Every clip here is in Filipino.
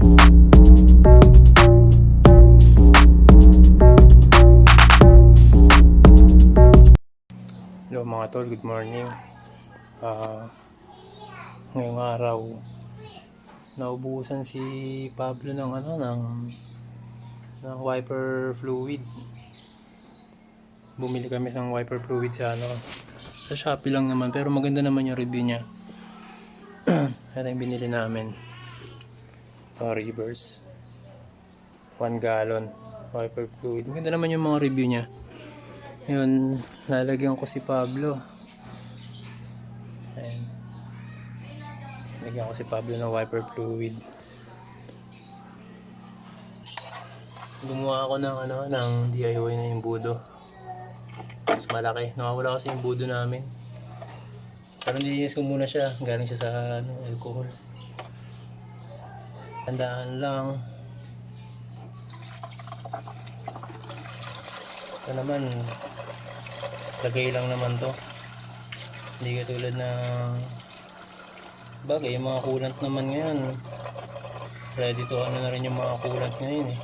Hello mga tol, good morning. Ngayong araw naubusan si Pablo ng ng wiper fluid. Bumili kami ng wiper fluid sa Shopee lang naman, pero maganda naman yung review niya. Ito yung binili namin. Reverse 1 gallon wiper fluid. Maganda naman yung mga review niya. Yun, lalagyan ko si Pablo. Ayan. Lagyan ko si Pablo ng wiper fluid. Gumawa ako ng DIY na yung budo. Mas malaki. Nakawala kasi yung budo namin. Pero nilinis ko muna siya. Galing siya sa alcohol. Tandaan lang. Ito naman, lagay lang naman to. Hindi katulad na bagay, yung mga coolant naman ngayon. Ready to na rin yung mga coolant ngayon eh.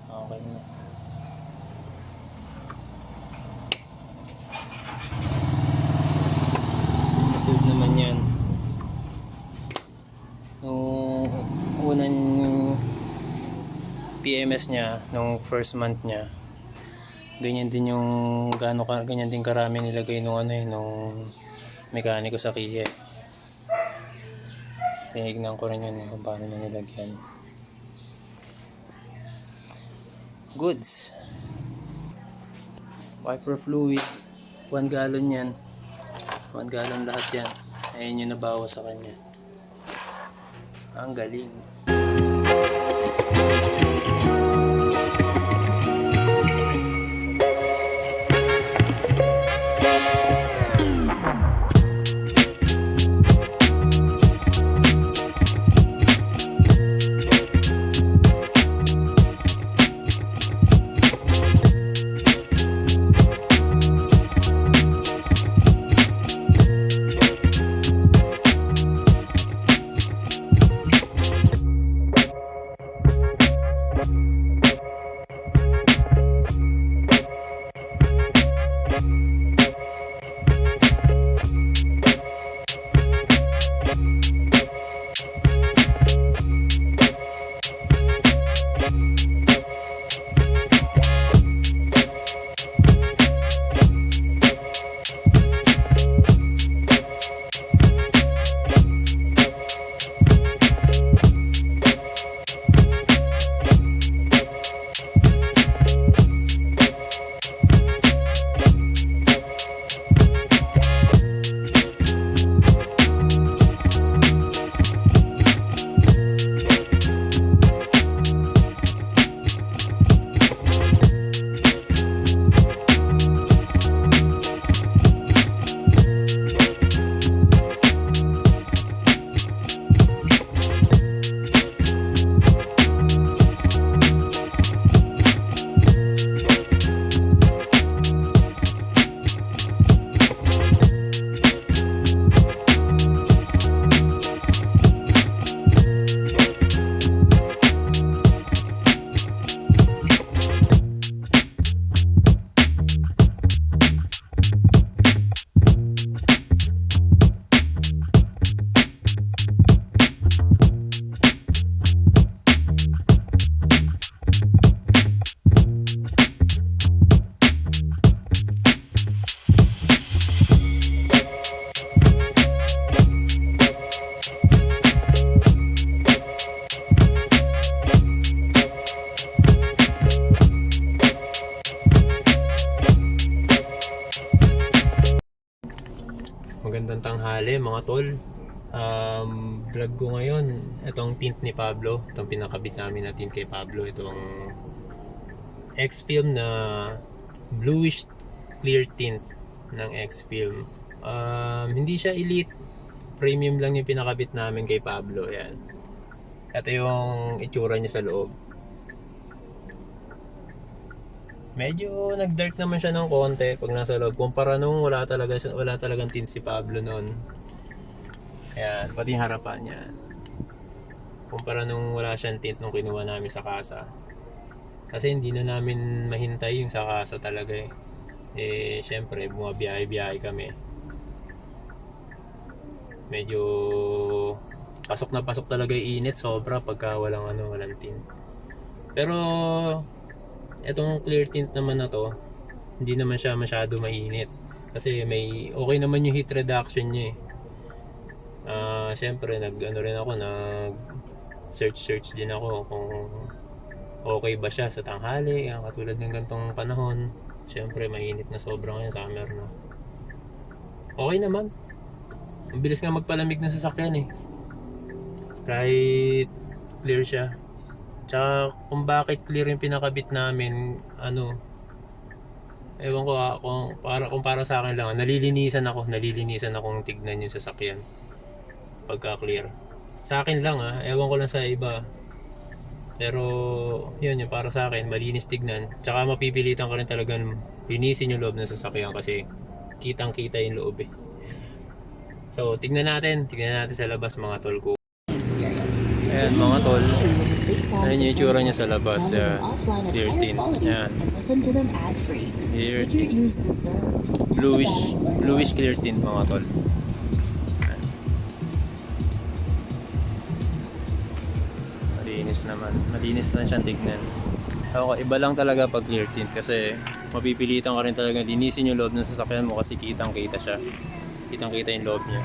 Okay na. Sunod naman yan. Nung unang PMS niya, nung first month niya, ganyan din yung ganyan din karami nilagay nung nung mekaniko sa Kia. Tinignan ko rin yun kung paano niya nilagyan. Goods. Wiper fluid 1 gallon yan. 1 gallon lahat yan. Ayun yung nabawas sa kanya. Ang galing. Magandang tanghali mga tol. Vlog ko ngayon itong tint ni Pablo, itong pinakabit namin na tint kay Pablo, itong X-Film na bluish clear tint ng X-Film. Hindi siya elite, premium lang yung pinakabit namin kay Pablo. Ayan. Ito yung itsura niya sa loob. Medyo nag-dark naman siya ng konti pag nasa loob. Kumpara nung wala talagang tint si Pablo noon. Ayan, pati yung harapan niya. Kumpara nung wala siyang tint nung kinuha namin sa kasa. Kasi hindi na namin mahintay yung sa kasa talaga eh. Eh, syempre, bumabiyahe-biyahe kami. Medyo pasok na pasok talaga yung init, sobra pagka walang tint. Pero etong clear tint naman na to, hindi naman siya masyado mainit. Kasi okay naman yung heat reduction niya eh. Syempre, nag search din ako kung okay ba siya sa tanghali, katulad ng gantong panahon. Syempre, mainit na sobra ngayon, summer na. Okay naman. Ang bilis nga magpalamig ng sasakyan eh. Kahit clear siya. Tsaka kung bakit clear yung pinakabit namin, ewan ko kung para sa akin lang, nalilinisan akong tignan yung sasakyan pagka clear. Sa akin lang ewan ko lang sa iba. Pero yun yung para sa akin, malinis tignan. Tsaka mapipilitan ka rin talagang linisin yung loob ng sasakyan kasi kitang kita yung loob eh. So tignan natin sa labas mga tol ko. Ayan mga tol, ayan yung itsura niya sa labas. Clear tint. Ayan. Clear tint. Bluish clear tint mga tol. Malinis na siyang tignan. Iba lang talaga pag clear tint kasi mapipilitan ka rin talaga linisin yung loob ng sasakyan mo kasi kitang kita siya. Kitang kita yung loob niya.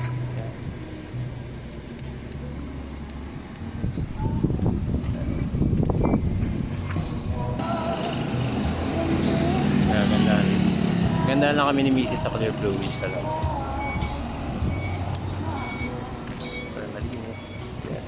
Ganda lang kami ni Mrs. sa clear bluish sa loob. Pero malinis. Yeah.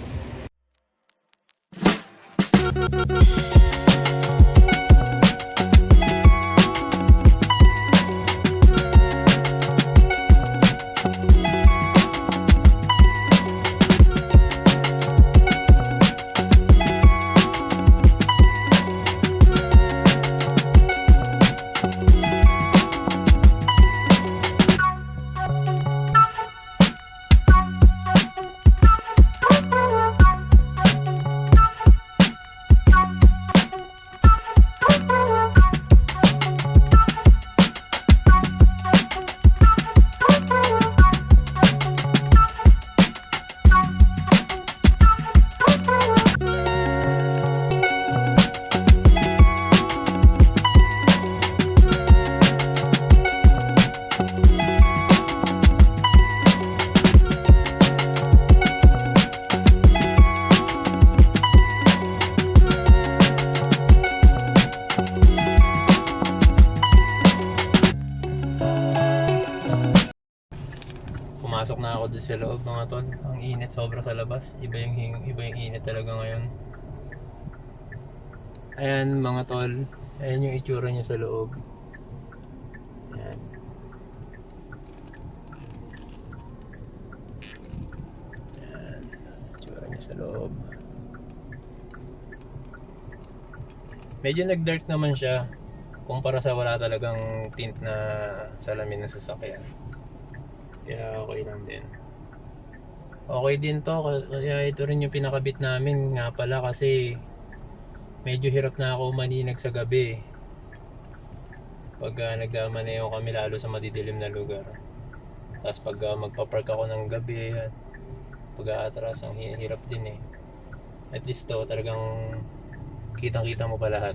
Pumasok na ako doon sa loob mga tol. Ang init sobra sa labas. Iba yung init talaga ngayon. Ayan mga tol. Ayan yung itsura niya sa loob. Ayan. Ayan. Itsura niya sa loob. Medyo nag-dark naman siya kumpara sa wala talagang tint na salamin ng sasakyan. Kaya okay lang din. Okay din to. Kaya ito rin yung pinakabit namin nga pala kasi medyo hirap na ako maninag sa gabi. Pag nagmaneho kami lalo sa madidilim na lugar. Tapos pag magpapark ako ng gabi at pag-aatras ang hirap din eh. At least to talagang kitang-kita mo pa lahat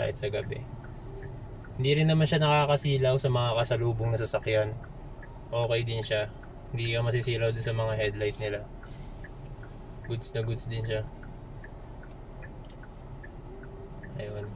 kahit sa gabi. Hindi rin naman siya nakakasilaw sa mga kasalubong na sasakyan. Okay din siya. Hindi ka masisilaw din sa mga headlight nila. Goods na goods din siya. Ayun.